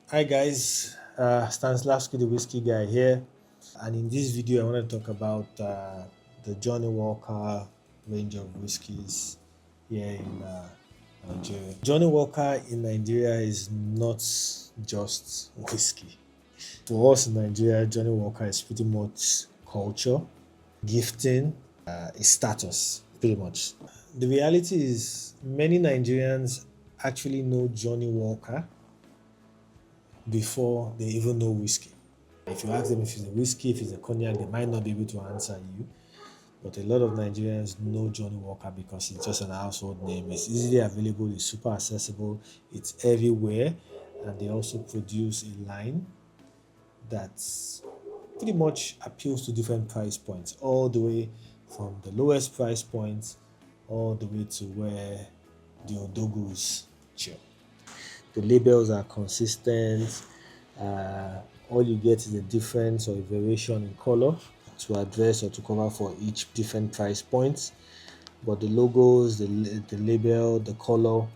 Hi guys, StanWhisky the Whiskey Guy here, and in this video I want to talk about the Johnnie Walker range of whiskies here in Nigeria. Johnnie Walker in Nigeria is not just whiskey. For us in Nigeria, Johnnie Walker is pretty much culture, gifting, is status, pretty much. The reality is many Nigerians actually know Johnnie Walker before they even know whiskey. If you ask them if it's a whiskey, if it's a cognac, they might not be able to answer you. But a lot of Nigerians know Johnnie Walker because it's just an household name. It's easily available, it's super accessible, it's everywhere, and they also produce a line that pretty much appeals to different price points, all the way from the lowest price points all the way to where the Odogus chill. The labels are consistent. All you get is a difference or a variation in color to address or to cover for each different price points. But the logos, the label, the color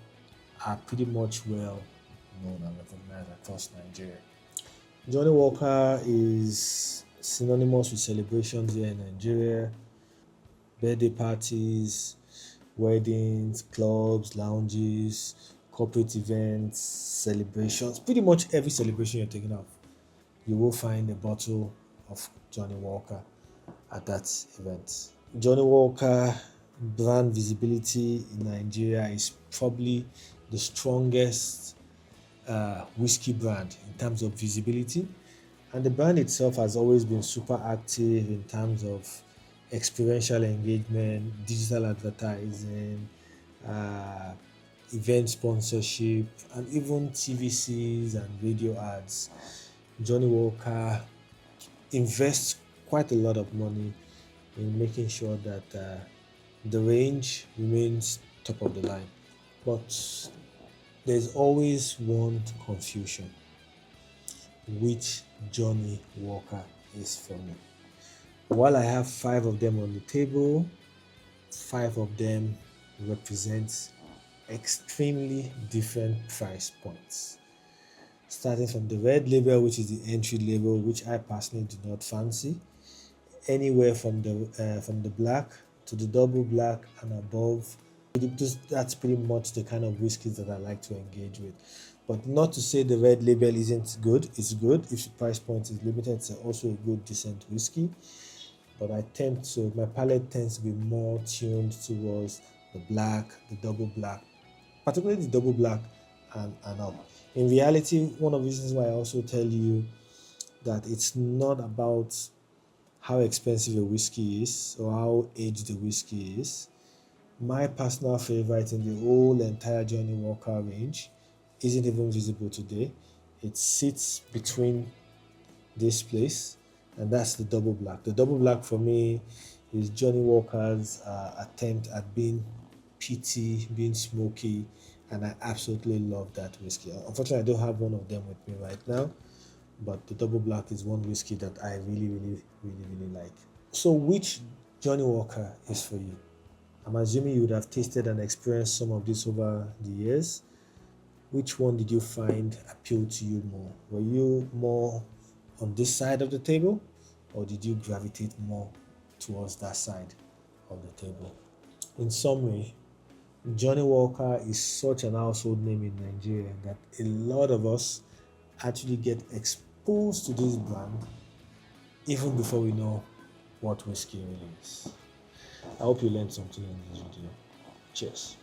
are pretty much well known and recognized across Nigeria. Johnnie Walker is synonymous with celebrations here in Nigeria, birthday parties, weddings, clubs, lounges, corporate events, celebrations. Pretty much every celebration you're taking off, you will find a bottle of Johnnie Walker at that event. Johnnie Walker brand visibility in Nigeria is probably the strongest whiskey brand in terms of visibility, and the brand itself has always been super active in terms of experiential engagement, digital advertising, uh, event sponsorship, and even TVCs and radio ads. Johnnie Walker invests quite a lot of money in making sure that the range remains top of the line. But there's always one confusion: which Johnnie Walker is for me. While I have five of them on the table, five of them represent extremely different price points. Starting from the red label, which is the entry label, which I personally do not fancy, anywhere from the black to the double black and above. That's pretty much the kind of whiskeys that I like to engage with. But not to say the red label isn't good. It's good if the price point is limited. It's also a good decent whiskey. But my palate tends to be more tuned towards the black, the double black, particularly the double black and up. In reality, one of the reasons why I also tell you that it's not about how expensive a whiskey is or how aged the whiskey is. My personal favorite in the whole entire Johnnie Walker range isn't even visible today. It sits between this place, and that's the double black. The double black for me is Johnnie Walker's attempt at being peaty, being smoky, and I absolutely love that whiskey. Unfortunately, I don't have one of them with me right now, but the double black is one whiskey that I really like. So, which Johnnie Walker is for you? I'm assuming you would have tasted and experienced some of this over the years. Which one did you find appealed to you more? Were you more on this side of the table, or did you gravitate more towards that side of the table? In summary, Johnnie Walker is such an household name in Nigeria that a lot of us actually get exposed to this brand even before we know what whiskey really is. I hope you learned something in this video. Cheers.